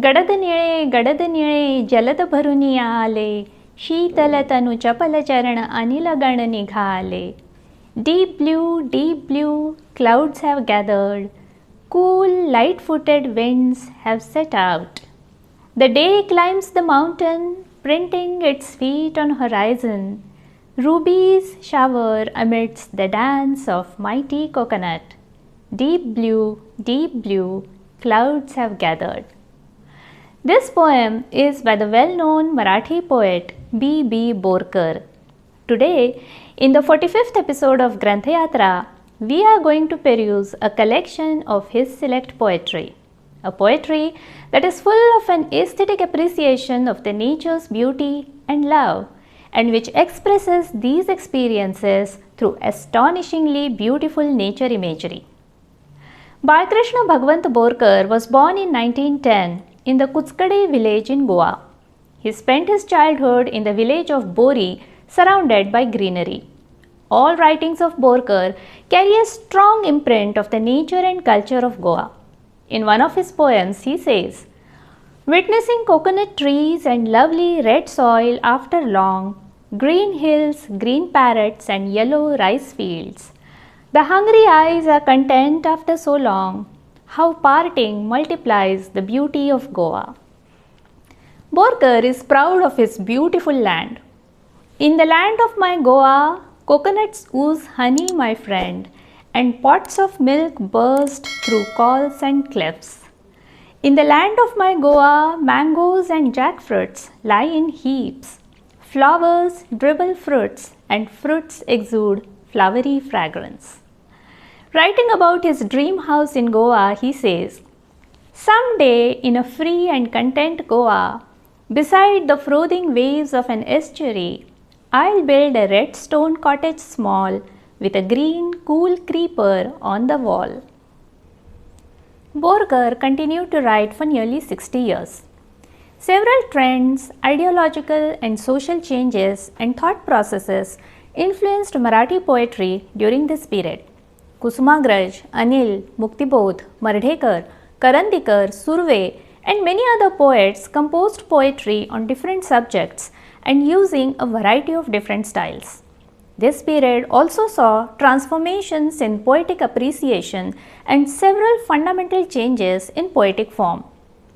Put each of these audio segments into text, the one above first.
गडद निळे जलद भरुनी आले, शीतल तनु चपल चरण अनिल गण निघाले. Deep blue, clouds have gathered, cool, light-footed winds have set out. The day climbs the mountain, printing its feet on horizon. Rubies shower amidst the dance of mighty coconut. Deep blue, clouds have gathered. This poem is by the well-known Marathi poet B.B. Borkar. Today, in the 45th episode of Granth Yatra, we are going to peruse a collection of his select poetry. A poetry that is full of an aesthetic appreciation of the nature's beauty and love, and which expresses these experiences through astonishingly beautiful nature imagery. Balkrishna Bhagwant Borkar was born in 1910 in the Kutskade village in Goa. He spent his childhood in the village of Bori, surrounded by greenery. All writings of Borkar carry a strong imprint of the nature and culture of Goa. In one of his poems, he says, "Witnessing coconut trees and lovely red soil after long, green hills, green parrots and yellow rice fields, the hungry eyes are content after so long, how parting multiplies the beauty of Goa." Borkar is proud of his beautiful land. In the land of my Goa, coconuts ooze honey, my friend, and pots of milk burst through calls and cliffs. In the land of my Goa, mangoes and jackfruits lie in heaps. Flowers dribble fruits, and fruits exude flowery fragrance. Writing about his dream house in Goa, he says, "Someday in a free and content Goa, beside the frothing waves of an estuary, I'll build a red stone cottage small, with a green, cool creeper on the wall." Borkar continued to write for nearly 60 years. Several trends, ideological and social changes and thought processes influenced Marathi poetry during this period. Kusumagraj, Anil, Muktibodh, Mardhekar, Karandikar, Surve and many other poets composed poetry on different subjects and using a variety of different styles. This period also saw transformations in poetic appreciation and several fundamental changes in poetic form.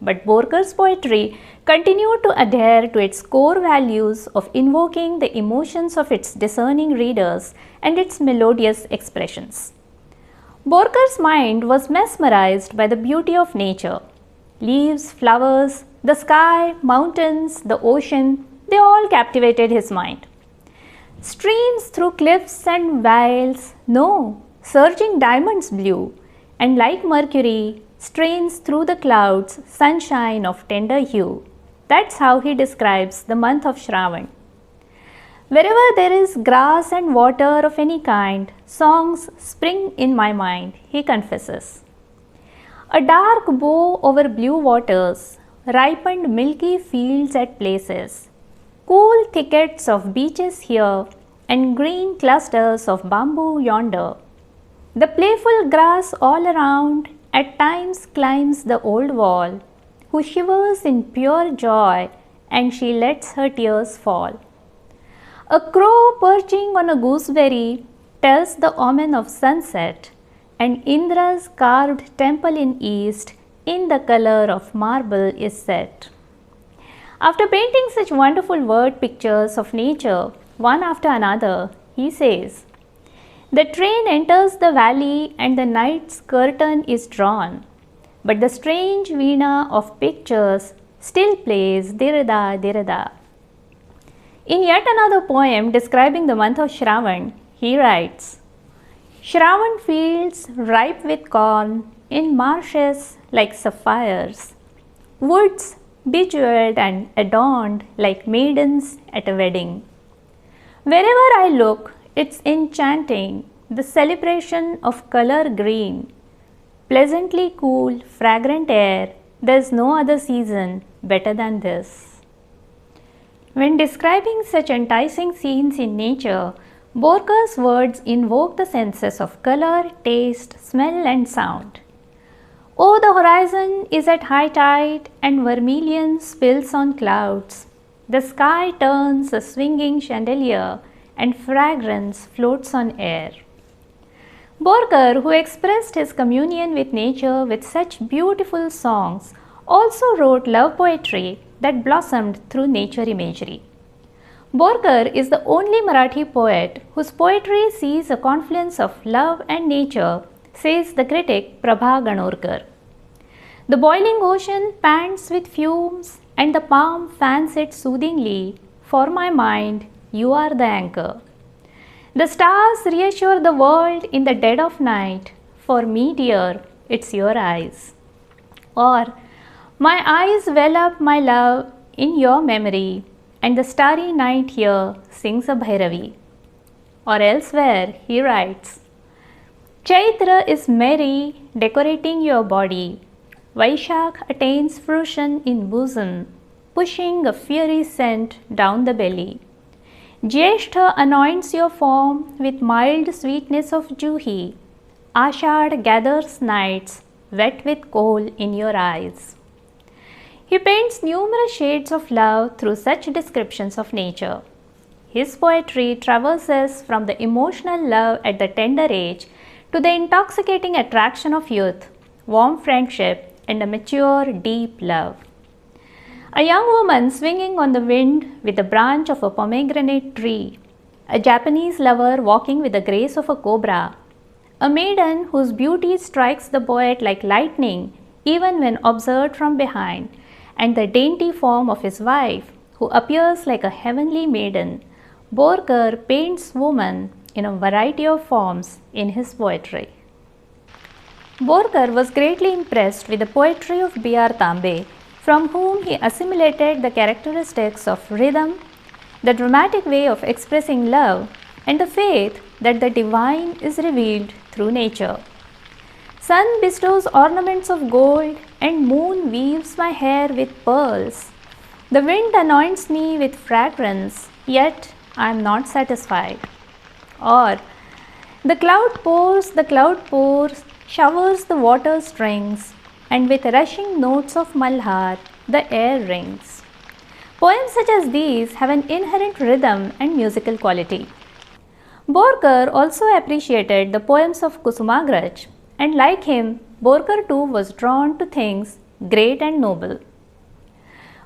But Borkar's poetry continued to adhere to its core values of invoking the emotions of its discerning readers and its melodious expressions. Borkar's mind was mesmerized by the beauty of nature. Leaves, flowers, the sky, mountains, the ocean, they all captivated his mind. Streams through cliffs and vales, no, surging diamonds blue, and like mercury, strains through the clouds, sunshine of tender hue. That's how he describes the month of Shravan. Wherever there is grass and water of any kind, songs spring in my mind, he confesses. A dark bow over blue waters, ripened milky fields at places, cool thickets of beeches here, and green clusters of bamboo yonder. The playful grass all around at times climbs the old wall, who shivers in pure joy, and she lets her tears fall. A crow perching on a gooseberry tells the omen of sunset, and Indra's carved temple in east in the color of marble is set. After painting such wonderful word pictures of nature, one after another, he says, "The train enters the valley and the night's curtain is drawn, but the strange veena of pictures still plays dirida dirida." In yet another poem describing the month of Shravan, he writes, "Shravan fields ripe with corn, in marshes like sapphires, woods bejeweled and adorned like maidens at a wedding. Wherever I look, it's enchanting, the celebration of color green, pleasantly cool, fragrant air, there's no other season better than this." When describing such enticing scenes in nature, Borkar's words invoke the senses of color, taste, smell and sound. Oh, the horizon is at high tide and vermilion spills on clouds. The sky turns a swinging chandelier and fragrance floats on air. Borker, who expressed his communion with nature with such beautiful songs, also wrote love poetry that blossomed through nature imagery. Borker is the only Marathi poet whose poetry sees a confluence of love and nature, says the critic Prabha Ganorkar. The boiling ocean pants with fumes and the palm fans it soothingly. For my mind, you are the anchor. The stars reassure the world in the dead of night. For me, dear, it's your eyes. Or, my eyes well up, my love, in your memory, and the starry night here sings a Bhairavi. Or elsewhere, he writes, Chaitra is merry, decorating your body. Vaishakh attains fruition in bosom, pushing a fiery scent down the belly. Jyeshtha anoints your form with mild sweetness of juhi. Ashadh gathers nights, wet with coal in your eyes. He paints numerous shades of love through such descriptions of nature. His poetry traverses from the emotional love at the tender age to the intoxicating attraction of youth, warm friendship, and a mature, deep love. A young woman swinging on the wind with the branch of a pomegranate tree, a Japanese lover walking with the grace of a cobra, a maiden whose beauty strikes the poet like lightning even when observed from behind, and the dainty form of his wife who appears like a heavenly maiden. Borker paints woman in a variety of forms in his poetry. Borker was greatly impressed with the poetry of B.R. Tambe, from whom he assimilated the characteristics of rhythm, the dramatic way of expressing love, and the faith that the divine is revealed through nature. Sun bestows ornaments of gold, and moon weaves my hair with pearls. The wind anoints me with fragrance, yet I am not satisfied. Or, the cloud pours, showers the water strings, and with rushing notes of Malhar, the air rings. Poems such as these have an inherent rhythm and musical quality. Borker also appreciated the poems of Kusumagraj, and like him, Borker too was drawn to things great and noble.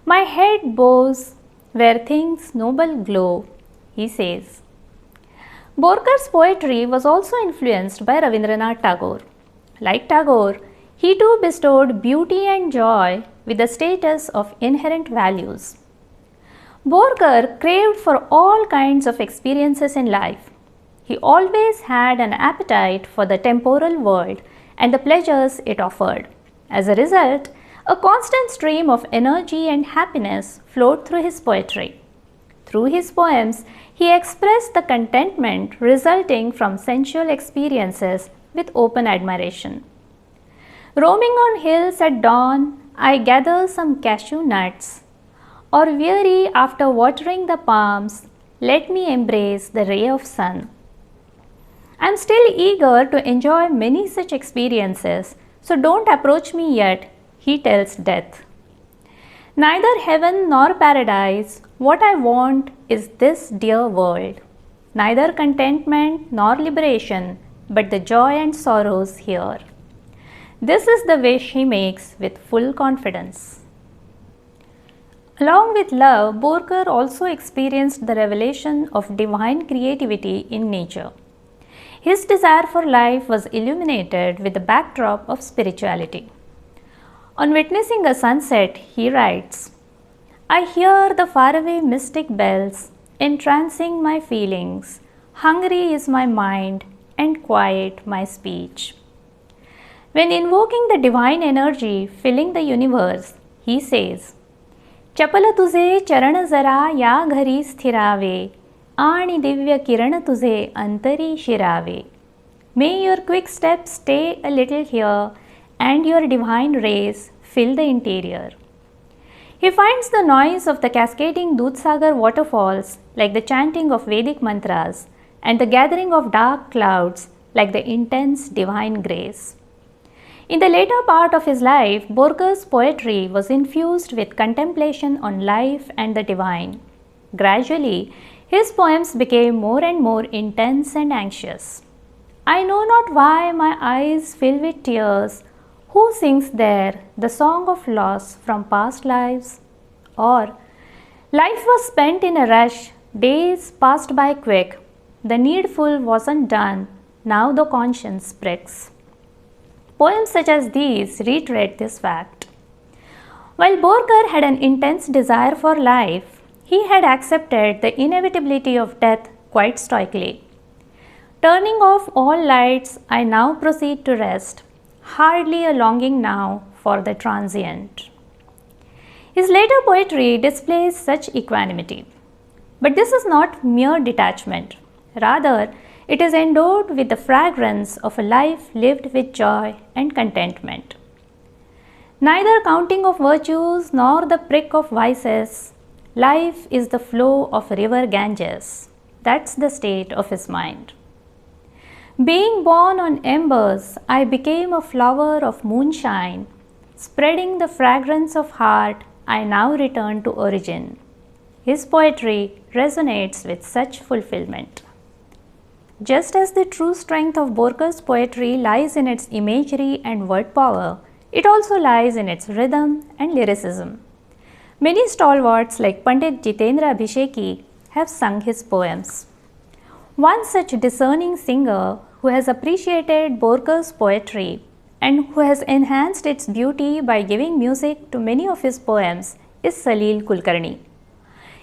My head bows where things noble glow, he says. Borker's poetry was also influenced by Rabindranath Tagore. Like Tagore, he too bestowed beauty and joy with the status of inherent values. Borker craved for all kinds of experiences in life. He always had an appetite for the temporal world and the pleasures it offered. As a result, a constant stream of energy and happiness flowed through his poetry. Through his poems, he expressed the contentment resulting from sensual experiences with open admiration. Roaming on hills at dawn, I gather some cashew nuts, or weary after watering the palms, let me embrace the ray of sun. I am still eager to enjoy many such experiences, so don't approach me yet, he tells death. Neither heaven nor paradise, what I want is this dear world. Neither contentment nor liberation, but the joy and sorrows here. This is the wish he makes with full confidence. Along with love, Borker also experienced the revelation of divine creativity in nature. His desire for life was illuminated with the backdrop of spirituality. On witnessing a sunset, he writes, I hear the faraway mystic bells, entrancing my feelings. Hungry is my mind, and quiet my speech. When invoking the divine energy filling the universe, he says, चपल तुझे चरण जरा या घरी स्थिरावे आणि दिव्य किरण तुझे अंतरी शिरावे. May your quick steps stay a little here and your divine rays fill the interior. He finds the noise of the cascading Dudhsagar waterfalls like the chanting of Vedic mantras and the gathering of dark clouds like the intense divine grace. In the later part of his life, Borger's poetry was infused with contemplation on life and the divine. Gradually, his poems became more and more intense and anxious. I know not why my eyes fill with tears. Who sings there the song of loss from past lives? Or, life was spent in a rush, days passed by quick. The needful wasn't done, now the conscience pricks. Poems such as these reiterate this fact. While Borker had an intense desire for life, he had accepted the inevitability of death quite stoically. Turning off all lights, I now proceed to rest, hardly a longing now for the transient. His later poetry displays such equanimity. But this is not mere detachment. Rather, it is endowed with the fragrance of a life lived with joy and contentment. Neither counting of virtues nor the prick of vices, life is the flow of river Ganges. That's the state of his mind. Being born on embers, I became a flower of moonshine. Spreading the fragrance of heart, I now return to origin. His poetry resonates with such fulfillment. Just as the true strength of Borker's poetry lies in its imagery and word power, it also lies in its rhythm and lyricism. Many stalwarts like Pandit Jitendra Abhisheki have sung his poems. One such discerning singer who has appreciated Borker's poetry and who has enhanced its beauty by giving music to many of his poems is Salil Kulkarni.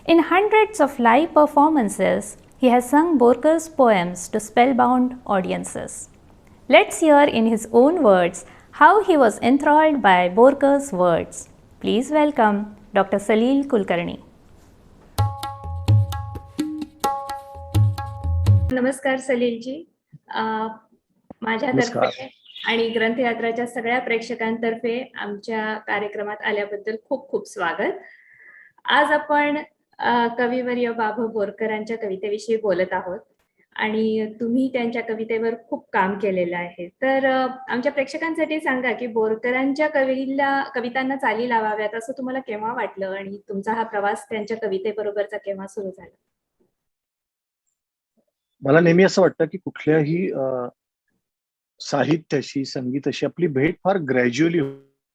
In hundreds of live performances, he has sung Borker's poems to spellbound audiences. Let's hear in his own words how he was enthralled by Borker's words. Please welcome Dr. Salil Kulkarni. नमस्कार सलीलजी. माझ्यातर्फे आणि ग्रंथयात्राच्या सगळ्या प्रेक्षकांतर्फे आमच्या कार्यक्रमात आल्याबद्दल खूप खूप स्वागत. आज आपण कविवर्य बाबू बोरकरांच्या कवितेविषयी बोलत आहोत आणि तुम्ही त्यांच्या कवितेवर खूप काम केलेलं आहे. तर आमच्या प्रेक्षकांसाठी सांगा की बोरकरांच्या कवितांना चाली लावाव्यात असं तुम्हाला केव्हा वाटलं आणि तुमचा हा प्रवास त्यांच्या कवितेबरोबरचा केव्हा सुरू झाला? मला नेहमी असं वाटतं की कुठल्याही साहित्याशी संगीताशी आपली भेट फार ग्रॅज्युअली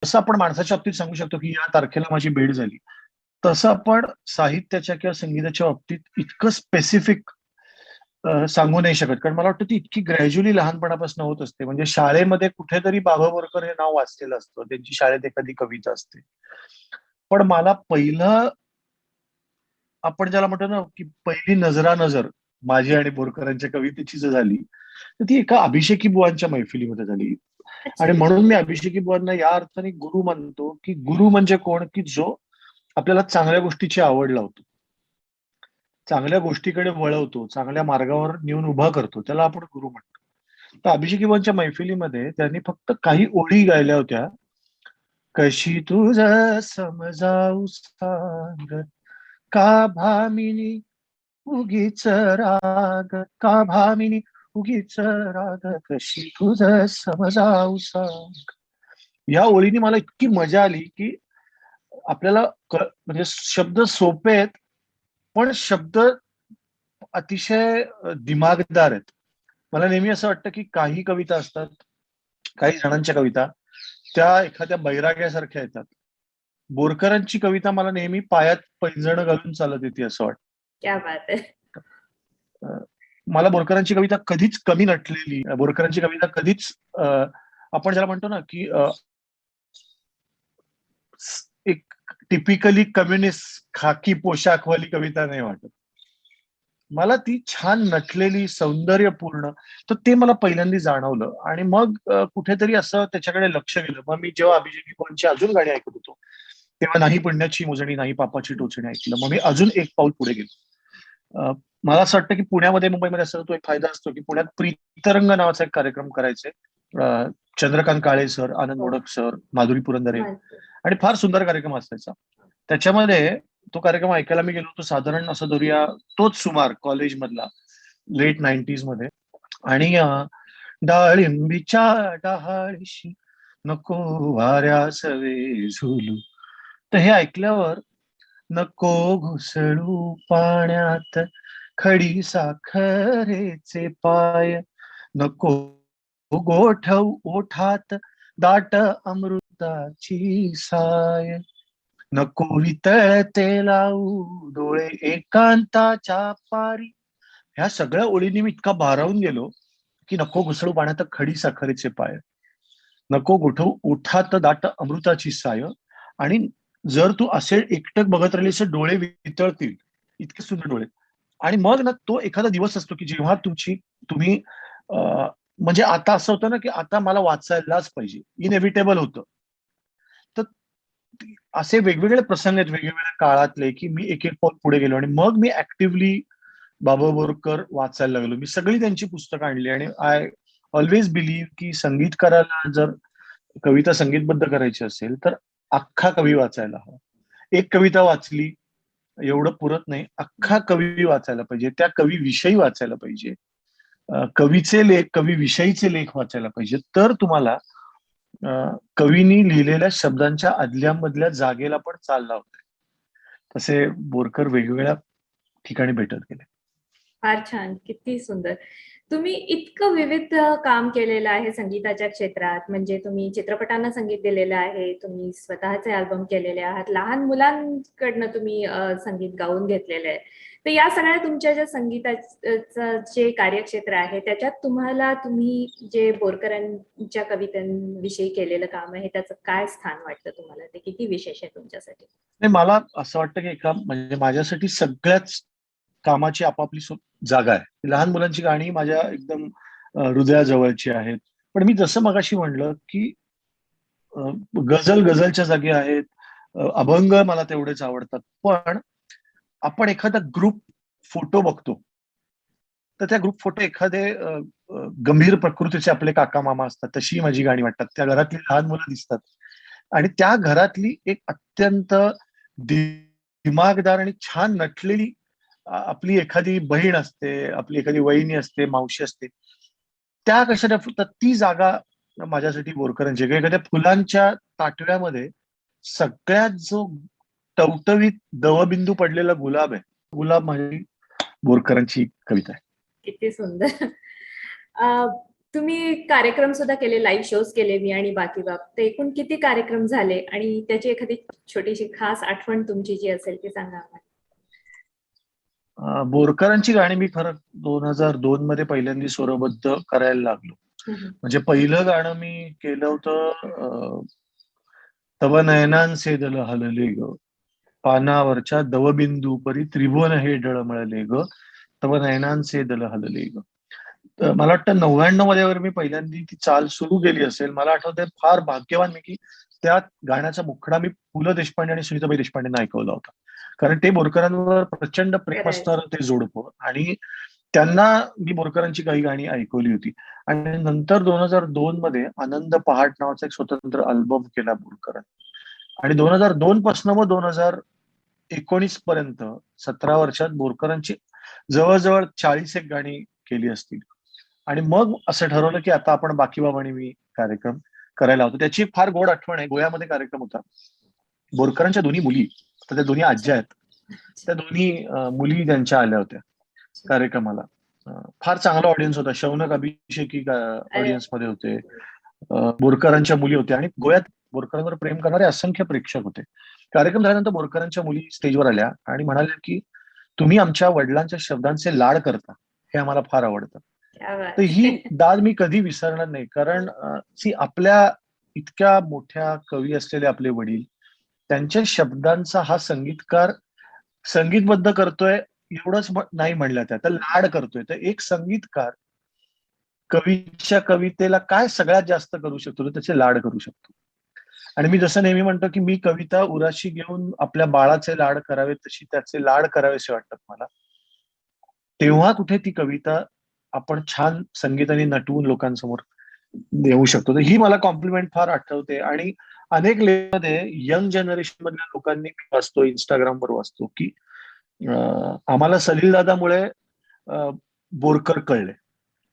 असं आपण माणसाच्या बाबतीत सांगू शकतो की या तारखेला माझी भेट झाली, तसं आपण साहित्याच्या किंवा संगीताच्या बाबतीत इतकं स्पेसिफिक सांगू नाही शकत. कारण मला वाटतं ती इतकी ग्रॅज्युअली लहानपणापासून होत असते. म्हणजे शाळेमध्ये कुठेतरी बाबा बोरकर हे नाव वाचलेलं असतं, त्यांची शाळेत एखादी कविता असते. पण मला पहिलं आपण ज्याला म्हणतो ना की पहिली नजरानजर माझी आणि बोरकरांच्या कवितेची जर झाली तर ती एका अभिषेकी बुवांच्या मैफिलीमध्ये झाली. आणि म्हणून मी अभिषेकी बुवांना या अर्थाने गुरु मानतो की गुरु म्हणजे कोण, की जो आपल्याला चांगल्या गोष्टीची आवड लावतो, चांगल्या गोष्टीकडे वळवतो, चांगल्या मार्गावर नेऊन उभा करतो, त्याला आपण गुरु म्हणतो. तर अभिषेकी बुवांच्या मैफिलीमध्ये त्यांनी फक्त काही ओळी गायल्या होत्या. कशी तुझ समजाऊ सांग का भामिनी उगीच राग, का भामिनी उगीच राग, कशी तुझ समजाऊ सांग. या ओळीने मला इतकी मजा आली की आपल्याला म्हणजे शब्द सोपे आहेत पण शब्द अतिशय दिमागदार आहेत. मला नेहमी असं वाटतं की काही कविता असतात, काही जणांच्या कविता त्या एखाद्या बैराग्यासारख्या येतात. बोरकरांची कविता मला नेहमी पायात पैंजण घालून चालत येते असं वाटतं. क्या बात आहे. मला बोरकरांची कविता कधीच कमी नटलेली, बोरकरांची कविता कधीच आपण ज्याला म्हणतो ना की एक टिपिकली कम्युनिस्ट खाकी पोशाखवाली कविता नाही वाटत. मला ती छान नटलेली, सौंदर्यपूर्ण, तर ते मला पहिल्यांदा जाणवलं. आणि मग कुठेतरी असं त्याच्याकडे लक्ष गेलं. मग मी जेव्हा अभिषेकी बुवांची अजून गाणी ऐकत होतो तेव्हा नाही पुण्याची मोजणी नाही पापाची टोचणी ऐकलं. मग मी अजून एक पाऊल पुढे गेलो. मला असं वाटतं की पुण्यामध्ये मुंबईमध्ये असं तो एक फायदा असतो की पुण्यात प्रीतरंग नावाचा एक कार्यक्रम करायचे. चंद्रकांत काळे सर, आनंद मोडक सर, माधुरी पुरंदरे, आणि फार सुंदर कार्यक्रम असायचा. त्याच्यामध्ये तो कार्यक्रम ऐकायला मी गेलो होतो साधारण असं धरूया तोच सुमार कॉलेजमधला लेट 90s मध्ये. आणि डाळिंबीच्या डहाळीशी नको वाऱ्यास वे झुलू. तर हे ऐकल्यावर नको घुसळू पाण्यात खडी साखरेचे पाय, नको गोठवू ओठात दाट अमृताची साय, नको वितळते लावू डोळे एकांताच्या पारी. ह्या सगळ्या ओळींनी मी इतका भारावून गेलो की नको घुसळू पाण्यात खडी साखरेचे पाय, नको गोठवू ओठात दाट अमृताची साय, आणि जर तू असे एकटक बघत राहिलीस तर डोळे वितळतील, इतके सुंदर डोळे. आणि मग ना तो एखादा दिवस असतो की जेव्हा तुम्ही म्हणजे आता असं होतं ना की आता मला वाचायलाच पाहिजे, इनएव्हिटेबल होतं. तर असे वेगवेगळे प्रसंग आहेत वेगवेगळ्या काळातले की मी एक एक पाऊल पुढे गेलो आणि मग मी ऍक्टिव्हली बाबा बोरकर वाचायला लागलो. मी सगळी त्यांची पुस्तकं आणली आणि आय ऑलवेज बिलीव्ह की संगीतकाराला जर कविता संगीतबद्ध करायची असेल तर अख्खा कवी वाचायला हवा. एक कविता वाचली एवढं पुरत नाही, अख्खा कवी वाचायला पाहिजे, त्या कवी विषयी वाचायला पाहिजे, कवीचे लेख कवी विषयीचे लेख वाचायला पाहिजे, तर तुम्हाला कवीनी लिहिलेल्या शब्दांच्या आदल्यामधल्या जागेला पण चाल लावते. तसे बोरकर वेगवेगळ्या ठिकाणी भेटत गेले. फार छान, किती सुंदर. तुम्ही इतकं विविध काम केलेलं आहे संगीताच्या क्षेत्रात. म्हणजे तुम्ही चित्रपटांना संगीत दिलेलं आहे, तुम्ही स्वतःचे अल्बम केलेले आहात, लहान मुलांकडनं तुम्ही संगीत गाऊन घेतलेलं आहे. तर या सगळ्या तुमच्या ज्या संगीताचं जे कार्यक्षेत्र आहे त्याच्यात तुम्ही जे बोरकरांच्या कवितांविषयी केलेलं काम आहे त्याचं काय स्थान वाटतं तुम्हाला? ते किती विशेष आहे तुमच्यासाठी? नाही, मला असं वाटतं की एका म्हणजे माझ्यासाठी सगळ्याच कामाची आपापली जागा आहे. लहान मुलांची गाणी माझ्या एकदम हृदयाजवळची आहेत. पण मी जसं मगाशी म्हणलं की गझल गझलच्या जागी आहेत, अभंग मला तेवढेच आवडतात. पण आपण एखादा ग्रुप फोटो बघतो तर त्या ग्रुप फोटो एखादे गंभीर प्रकृतीचे आपले काका मामा असतात तशी माझी गाणी वाटतात. त्या घरातली लहान मुलं दिसतात आणि त्या घरातली एक अत्यंत दिमागदार आणि छान नटलेली आपली एखादी बहीण असते, आपली एखादी वहिनी असते, मावशी असते. त्या कशा फुटतात ती जागा माझ्यासाठी बोरकरांची. एखाद्या फुलांच्या ताटव्यामध्ये सगळ्यात जो टवटवीत दवबिंदू पडलेला गुलाब आहे, गुलाब माझी बोरकरांची कविता आहे. किती सुंदर. तुम्ही कार्यक्रम सुद्धा केले, लाईव्ह शोज केले मी आणि बाकी बाब. ते एकूण किती कार्यक्रम झाले आणि त्याची एखादी छोटीशी खास आठवण तुमची जी असेल ती सांगा आम्हाला. बोरकरांची गाणी मी खरं 2002 मध्ये पहिल्यांदा स्वरबद्ध करायला लागलो. म्हणजे पहिलं गाणं मी केलं होतं तव नयनांचे दल हलले ग, पानावरच्या दवबिंदू परी त्रिभुवन हे डळमळले ग, तव नयनांचे दल हलले ग. मला वाटतं 99 मध्ये मी पहिल्यांदा ती चाल सुरू केली असेल. मला आठवतंय फार भाग्यवान मी की त्या गाण्याचा मुखडा मी पु ल देशपांडे आणि सुनीताबाई देशपांडेंना ऐकवला होता. कारण ते बोरकरांवर प्रचंड प्रेम असणारं ते जोडपं आणि त्यांना मी बोरकरांची काही गाणी ऐकवली होती. आणि नंतर 2002 मध्ये आनंद पहाट नावाचा एक स्वतंत्र अल्बम केला बोरकरांनी. आणि 2002 पासून मग 2019 पर्यंत 17 वर्षात बोरकरांची जवळजवळ 40 एक गाणी केली असतील. आणि मग असं ठरवलं की आता आपण बाकी बाबांनी मी कार्यक्रम करायला होतो. त्याची फार गोड आठवण आहे. गोव्यामध्ये कार्यक्रम होता. बोरकरांच्या दोन्ही मुली, तर त्या दोन्ही आज्या आहेत, त्या दोन्ही मुली त्यांच्या आल्या होत्या कार्यक्रमाला. फार चांगला ऑडियन्स होता. शौनक अभिषेकी ऑडियन्स मध्ये होते, बोरकरांच्या मुली होत्या आणि गोव्यात बोरकरांवर प्रेम करणारे असंख्य प्रेक्षक होते. कार्यक्रम झाल्यानंतर बोरकरांच्या मुली स्टेजवर आल्या आणि म्हणाल्या की तुम्ही आमच्या वडिलांच्या शब्दांचे लाड करता, हे आम्हाला फार आवडतं. तर ही दाद मी कधी विसरणार नाही. कारण आपल्या इतक्या मोठ्या कवी असलेले आपले वडील, त्यांच्या शब्दांचा हा संगीतकार संगीतबद्ध करतोय एवढंच नाही म्हणलं, तर लाड करतोय. तर एक संगीतकार कवीच्या कवितेला काय सगळ्यात जास्त करू शकतो, तर त्याचे लाड करू शकतो. आणि मी जसं नेहमी म्हणतो की मी कविता उराशी घेऊन आपल्या बाळाचे लाड करावे तशी त्याचे लाड करावेसे वाटतात मला. तेव्हा कुठे ती कविता आपण छान संगीताने नटवून लोकांसमोर देऊ शकतो. तर ही मला कॉम्प्लिमेंट फार आठवते. आणि अनेक लेखमध्ये यंग जनरेशन मधल्या लोकांनी मी वाचतो, इंस्टाग्रामवर वाचतो की आम्हाला सलील दादामुळे बोरकर कळले.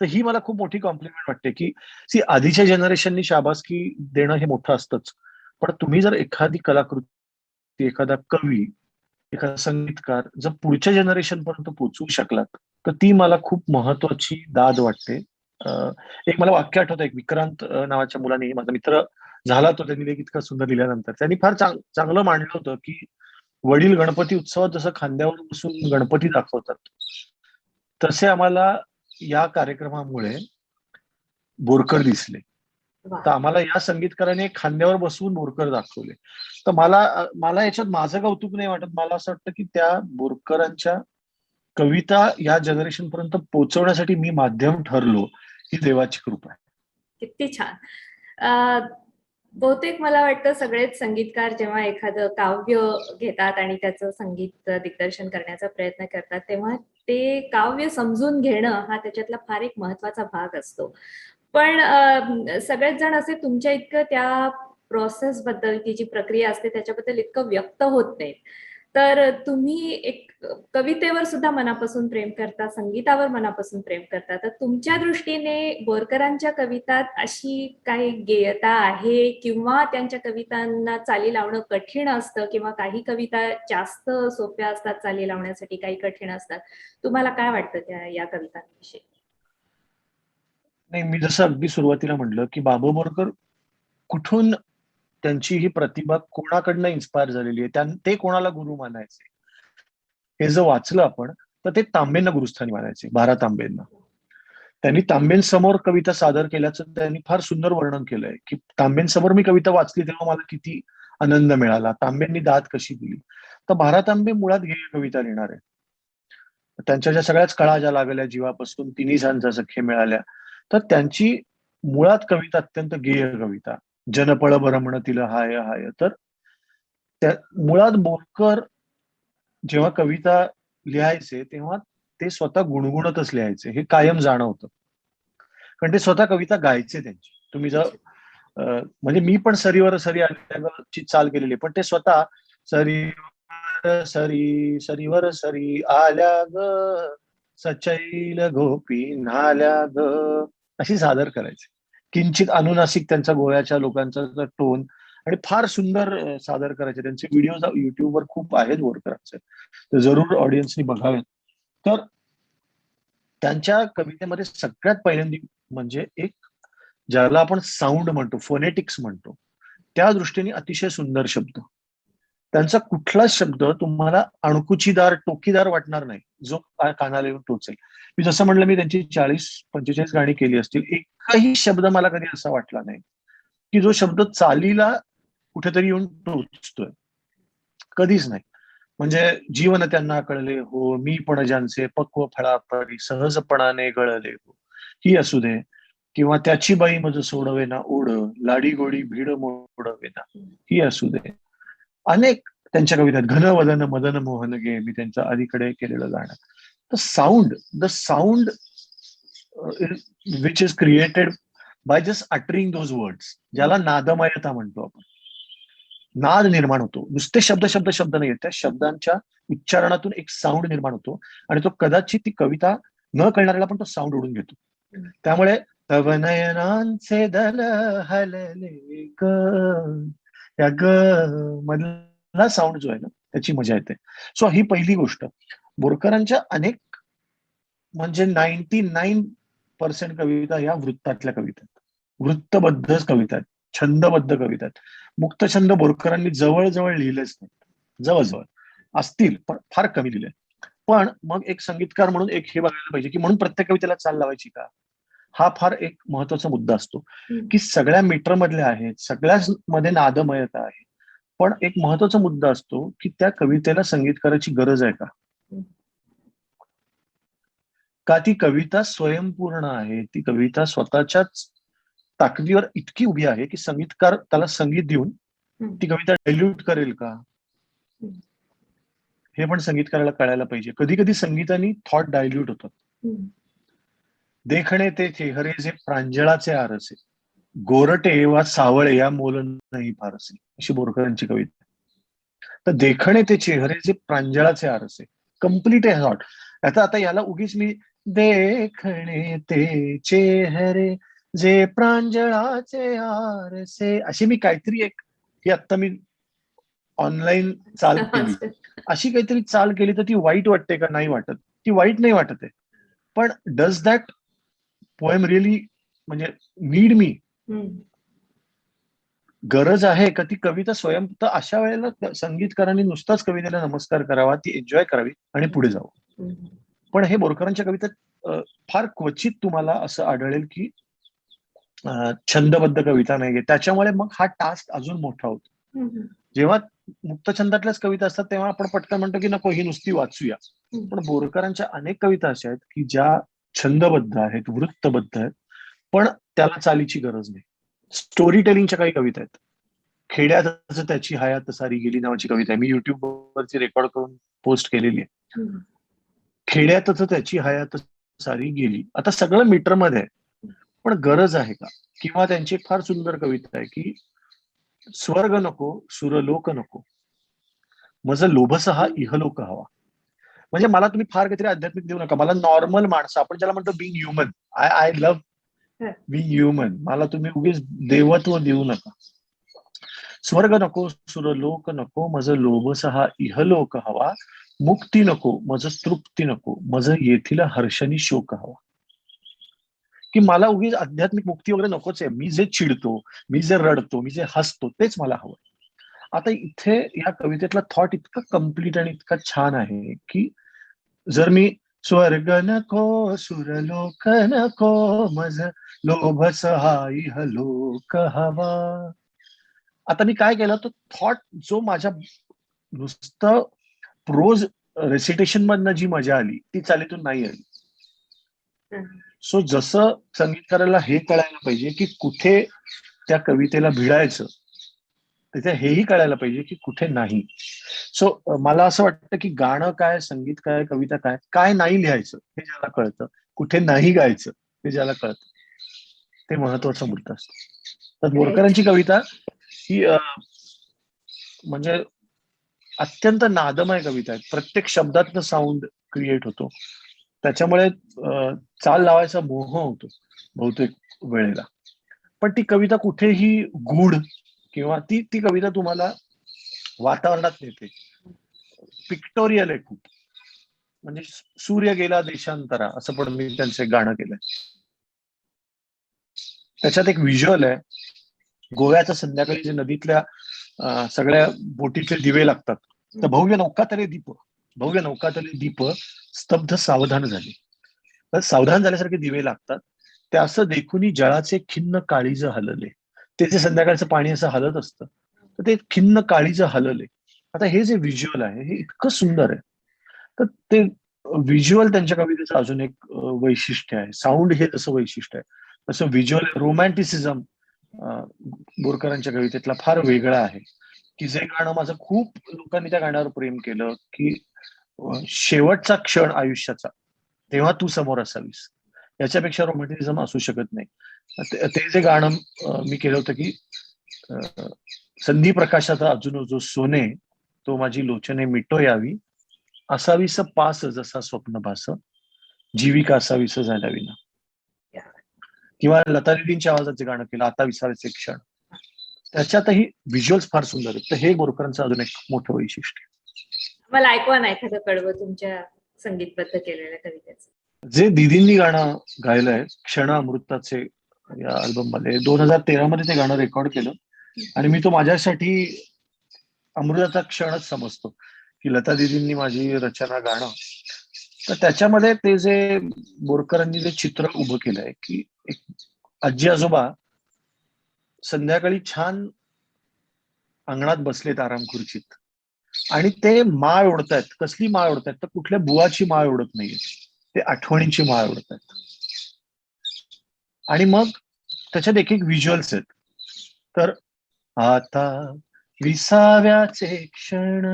तर ही मला खूप मोठी कॉम्प्लिमेंट वाटते की आधीच्या जनरेशननी शाबासकी देणं हे मोठं असतंच, पण तुम्ही जर एखादी कलाकृती, एखादा कवी, एखादा संगीतकार जर पुढच्या जनरेशन पर्यंत पोहोचवू शकलात, तर ती मला खूप महत्वाची दाद वाटते. एक मला वाक्य आठवतं, एक विक्रांत नावाच्या मुलाने, माझा मित्र झाला तो, त्यांनी एक इतका सुंदर लिहिल्यानंतर त्यांनी फार चांगलं मांडलं होतं की वडील गणपती उत्सवात जसं खांद्यावर बसून गणपती दाखवतात, तसे आम्हाला या कार्यक्रमामुळे बोरकर दिसले. वा. तर आम्हाला या संगीतकाराने खांद्यावर बसवून बोरकर दाखवले. तर मला मला याच्यात माझं कौतुक नाही वाटत. मला असं वाटतं की त्या बोरकरांच्या कविता या जनरेशन पर्यंत पोहोचवण्यासाठी मी माध्यम ठरलो, ही देवाची कृपा आहे. किती छान. अ, बहुतेक मला वाटतं सगळेच संगीतकार जेव्हा एखादं काव्य घेतात आणि त्याचं संगीत दिग्दर्शन करण्याचा प्रयत्न करतात, तेव्हा ते काव्य समजून घेणं हा त्याच्यातला फार एक महत्वाचा भाग असतो. पण सगळेच जण असे तुमच्या इतकं त्या प्रोसेस बद्दल, ती जी प्रक्रिया असते त्याच्याबद्दल इतकं व्यक्त होत नाहीत. तर तुम्ही एक कवितेवर सुद्धा मनापासून प्रेम करता, संगीतावर मनापासून प्रेम करता. तर तुमच्या दृष्टीने बोरकरांच्या कवितांत अशी काही गेयता आहे किंवा त्यांच्या कवितांना चाली लावणं कठीण असतं किंवा काही कविता जास्त सोप्या असतात चाली लावण्यासाठी, काही कठीण असतात. तुम्हाला काय वाटतं या कवितांविषयी? नाही, मी जसं अगदी सुरुवातीला म्हटलं की बाबू बोरकर कुठून, त्यांची ही प्रतिभा कोणाकडनं इन्स्पायर झालेली आहे, ते कोणाला गुरु मानायचे, हे जर वाचलं आपण, तर ते तांबेंना गुरुस्थानी मानायचे, बारा तांबेंना. त्यांनी तांबेंसमोर कविता सादर केल्याचं त्यांनी फार सुंदर वर्णन केलंय की तांबेंसमोर मी कविता वाचली तेव्हा मला किती आनंद मिळाला, तांबेंनी दाद कशी दिली. तर बारा तांबे मुळात गेय कविता लिहिणार आहे. त्यांच्या ज्या सगळ्याच कळा ज्या लागल्या जीवापासून, तिन्ही सांजा सख्ये मिळाल्या, तर त्यांची मुळात कविता अत्यंत गेय कविता, जनपळ भरमण तिला हाय हाय. तर त्या मुळात बोरकर जेव्हा कविता लिहायचे तेव्हा ते स्वतः गुणगुणतच लिहायचे, हे कायम जाणवतं. कारण ते स्वतः कविता गायचे त्यांची. तुम्ही जर म्हणजे मी पण सरीवर सरी आल्याची चाल केलेली, पण ते स्वतः सरीवर सरी सरीवर सरी आल्या ग, सचैल गोपी न्हाल्या ग, अशी सादर करायचे. किंचित अनुनासिक त्यांचा गोव्याच्या लोकांचा टोन, आणि फार सुंदर सादर करायचे. त्यांचे व्हिडिओ युट्यूबवर खूप आहेत बोरकरांचे, तर जरूर ऑडियन्सनी बघावेत. तर त्यांच्या कवितेमध्ये सगळ्यात पहिल्यांदा म्हणजे एक, ज्याला आपण साऊंड म्हणतो, फोनेटिक्स म्हणतो, त्या दृष्टीने अतिशय सुंदर शब्द. त्यांचा कुठलाच शब्द तुम्हाला अणकुचीदार, टोकीदार वाटणार नाही, जो कानाला येऊन टोचेल. मी जसं म्हणलं, मी त्यांची 40-45 गाणी केली असतील, एकही शब्द मला कधी असा वाटला नाही की जो शब्द चालीला कुठेतरी येऊन टोचतोय. कधीच नाही. म्हणजे जीवन त्यांना कळले हो, मी पण ज्यांचे पक्व फळापरी सहजपणाने गळले हो, ही असू दे, किंवा त्याची बाई मज सोडवे ना ओढ, लाडी गोडी भीड मोडवे ना, ही असू दे. अनेक त्यांच्या कविता, घन वदन मदन मोहन गे, मी त्यांच्या अलीकडे केलेलं गाणं. The sound which is created by just uttering those words, ज्याला नादमयता म्हणतो आपण. नाद निर्माण होतो, नुसते शब्द शब्द शब्द नाही, त्या शब्दांच्या उच्चारणातून एक साऊंड निर्माण होतो, आणि तो कदाचित ती कविता न कळणाऱ्याला पण तो साऊंड ओढून घेतो. त्यामुळे तव नयनांचे दल हलले ग, या ग मधला साऊंड जो आहे ना, त्याची मजा येते. सो ही पहिली गोष्ट. बोरकरांच्या अनेक, म्हणजे 99% कविता या वृत्तातल्या कविता आहेत, वृत्तबद्ध कविता आहेत, छंदबद्ध कविता आहेत. मुक्तछंद बोरकरांनी जवळजवळ लिहिलेच नाही, जवळजवळ असतील पण फार कमी लिहिले. पण मग एक संगीतकार म्हणून एक हे बघायला पाहिजे की म्हणून प्रत्येक कवितेला चाल लावायची का, हा फार एक महत्वाचा मुद्दा असतो. की सगळ्या मीटर मधल्या आहेत, सगळ्याच मध्ये नादमयता आहे, पण एक महत्वाचा मुद्दा असतो की त्या कवितेला संगीतकाराची गरज आहे का, का ती कविता स्वयंपूर्ण आहे, ती कविता स्वतःच्याच ताकदीवर इतकी उभी आहे की संगीतकार त्याला संगीत देऊन ती कविता डायल्यूट करेल का, हे पण संगीतकाराला कळायला पाहिजे. कधी कधी संगीताने थॉट डायल्यूट होतात. देखणे ते चेहरे जे प्रांजळाचे आरसे, गोरटे वा सावळे या मोल नाही फारसे, अशी बोरकरांची कविता. तर देखणे ते चेहरे जे प्रांजळाचे आरसे, कम्प्लीट आहे थॉट. आता याला उगीच मी देखणे ते चेहरे जे प्रांजळाचे आरसे अशी मी काहीतरी ही आता मी ऑनलाईन चाल केली, अशी काहीतरी चाल केली तर ती वाईट वाटते का? नाही वाटत. ती वाईट नाही वाटत आहे. पण डज दॅट पोएम रिअली म्हणजे नीड मी? गरज आहे का ती कविता स्वयं? तर अशा वेळेला संगीतकारांनी नुसताच कवितेला नमस्कार करावा, ती एन्जॉय करावी आणि पुढे जावं. पण हे बोरकरांच्या कवितेत फार क्वचित तुम्हाला असं आढळेल की छंदबद्ध कविता नाहीये. त्याच्यामुळे मग हा टास्क अजून मोठा होतो. जेव्हा मुक्तछंदातल्याच कविता असतात तेव्हा आपण पटकन म्हणतो की नको ही नुसती वाचूया. पण बोरकरांच्या अनेक कविता अशा आहेत की ज्या छंदबद्ध आहेत, वृत्तबद्ध आहेत, पण त्याला चालीची गरज नाही. स्टोरी टेलिंगच्या काही कविता आहेत. खेड्यातच त्याची हयात सारी गेली नावाची कविता आहे. मी युट्यूब वरची रेकॉर्ड करून पोस्ट केलेली आहे. खेड्यातच त्याची हयात सारी गेली. आता सगळं मीटरमध्ये आहे, पण गरज आहे का? किंवा त्यांची एक फार सुंदर कविता आहे की स्वर्ग नको, सुरलोक नको, माझं लोभस हा इहलोक हवा. म्हणजे मला तुम्ही फार काहीतरी आध्यात्मिक देऊ नका. मला नॉर्मल माणसं, आपण ज्याला म्हणतो Bing human, I love Bing human, मला तुम्ही उगीच देवत्व देऊ नका. स्वर्ग नको, सुरलोक नको, माझं लोभस हा इहलोक हवा. मुक्ती नको, माझं तृप्ती नको, माझं येथील हर्षणी शोक हवा. की मला उगीच आध्यात्मिक मुक्ती वगैरे नकोच आहे. मी जे चिडतो, मी जे रडतो, मी जे हसतो, तेच मला हवं. आता इथे या कवितेतला थॉट इतका कम्प्लीट आणि इतका छान आहे की जर मी स्वर्ग नको, सुरलोक नको, मज लोभस हा इहलोक हवा. आता मी काय केलं, तो थॉट जो माझ्या नुसतं प्रोज रेसिटेशन मधनं जी मजा आली ती चालीतून नाही आली. सो जसं संगीतकाराला हे कळायला पाहिजे की कुठे त्या कवितेला भिडायचं, तिथे हेही कळायला पाहिजे की कुठे नाही. सो मला असं वाटतं की गाणं काय, संगीत काय, कविता काय, काय नाही लिहायचं हे ज्याला कळतं, कुठे नाही गायचं हे ज्याला कळतं, ते महत्वाचं मुद्दा असतं. तर बोरकरांची कविता ही म्हणजे अत्यंत नादमय कविता आहे. प्रत्येक शब्दातनं साऊंड क्रिएट होतो. त्याच्यामुळे चाल लावायचा मोह होतो बहुतेक वेळेला. पण ती कविता कुठेही गूढ किंवा ती कविता तुम्हाला वातावरणात नेते. पिक्टोरियल आहे खूप. म्हणजे सूर्य गेला देशांतरा असं पण मी त्यांचं गाणं केलंय. त्याच्यात एक व्हिज्युअल आहे. गोव्याच्या संध्याकाळी जे नदीतल्या सगळ्या बोटीचे दिवे लागतात, तर भव्य नौकातले दीप स्तब्ध सावधान झाले. तर सावधान झाल्यासारखे दिवे लागतात. ते असं देखुनी जळाचे खिन्न काळीज हलले. ते जे संध्याकाळचं पाणी असं हलत असतं, तर ते खिन्न काळीज हलले. आता हे जे व्हिज्युअल आहे हे इतकं सुंदर आहे. तर ते व्हिज्युअल त्यांच्या कवितेचं अजून एक वैशिष्ट्य आहे. साऊंड हे तसं वैशिष्ट्य आहे. तसं व्हिज्युअल रोमॅन्टिसिझम बोरकरांच्या कवितेतला फार वेगळा आहे. की जे गाणं माझं खूप लोकांनी त्या गाण्यावर प्रेम केलं की शेवटचा क्षण आयुष्याचा तेव्हा तू समोर असावीस, याच्यापेक्षा रोमॅन्टिसिझम असू शकत नाही. ते जे गाणं मी केलं होतं की संधी प्रकाशाचा अजून जो सोने, तो माझी लोचने मिटो यावी, असावीस पास जसा स्वप्न भास, जीविका असावीस झाल्या विना. किंवा लता दीदींच्या आवाजाचे गाणं केलं आता विसारायचे क्षण, त्याच्यातही व्हिज्युअल्स फार सुंदर आहेत. तर हे बोरकरांचं अजून एक मोठं वैशिष्ट्य. मला ऐकवा ना एखादं कडवं तुमच्या संगीतबद्ध केलेल्या कवितेचं. जे दीदींनी गाणं गायलंय क्षण अमृताचे या अल्बम मध्ये 2013 मध्ये ते गाणं रेकॉर्ड केलं आणि मी तो माझ्यासाठी अमृताचा क्षणच समजतो की लता दीदींनी माझी रचना गाणं. तर त्याच्यामध्ये ते जे बोरकरांनी जे चित्र उभं केलंय की एक आजी आजोबा संध्याकाळी छान अंगणात बसलेत आराम खुर्चीत आणि ते माळ ओढतायत. कसली माळ ओढतायत तर कुठल्या बुवाची माळ ओढत नाहीये, ते आठवणींची माळ ओढतायत. आणि मग त्याच्यात एक व्हिज्युअल्स आहेत. तर आता विसाव्याचे क्षण,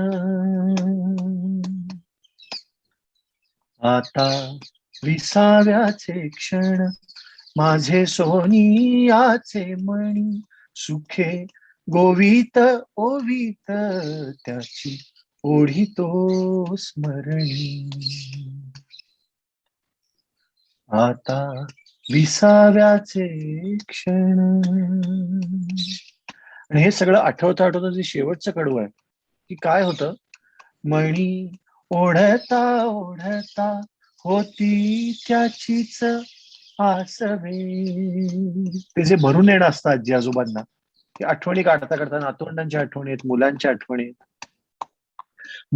आता विसाव्याचे क्षण, माझे सोनियाचे मणी, सुखे गोवित ओवित त्याची ओढितो स्मरणी. आता विसाव्याचे क्षण. आणि हे सगळं आठवता आठवता जे शेवटचं कडवं आहे की काय होतं, मणी ओढता ओढता होती त्याचीच आसवे. ते जे भरून येणं असतं आजी आजोबांना, की आठवणी काढता काढता नातवंडांच्या आठवणी आहेत, मुलांच्या आठवणी आहेत.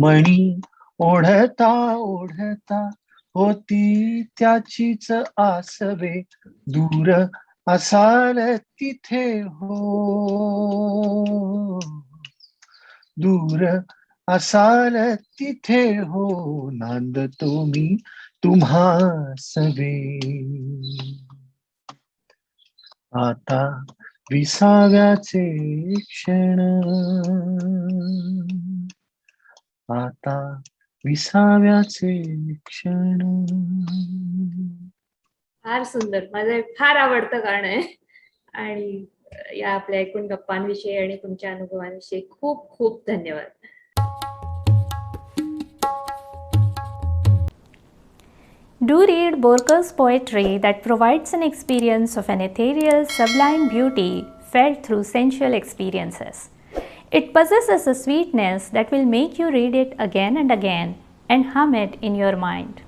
मणी ओढता ओढता होती त्याचीच आसवे, दूर असाल तिथे हो, दूर असाल तिथे हो, नांदतो मी तुम्हा सवे. आता विसाव्याचे क्षण, आता विसाव्याचे क्षण. फार सुंदर. माझं एक फार आवडतं गाणं आहे. आणि या आपल्या एकूण गप्पांविषयी आणि तुमच्या अनुभवांविषयी खूप खूप धन्यवाद. Do read Borker's poetry that provides an experience of an ethereal, sublime beauty felt through sensual experiences. It possesses a sweetness that will make you read it again and again and hum it in your mind.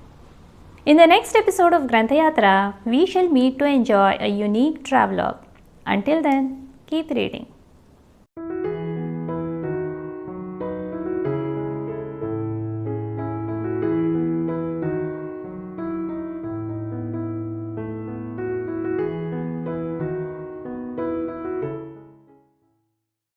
In the next episode of Granthayatra, we shall meet to enjoy a unique travelogue. Until then, keep reading.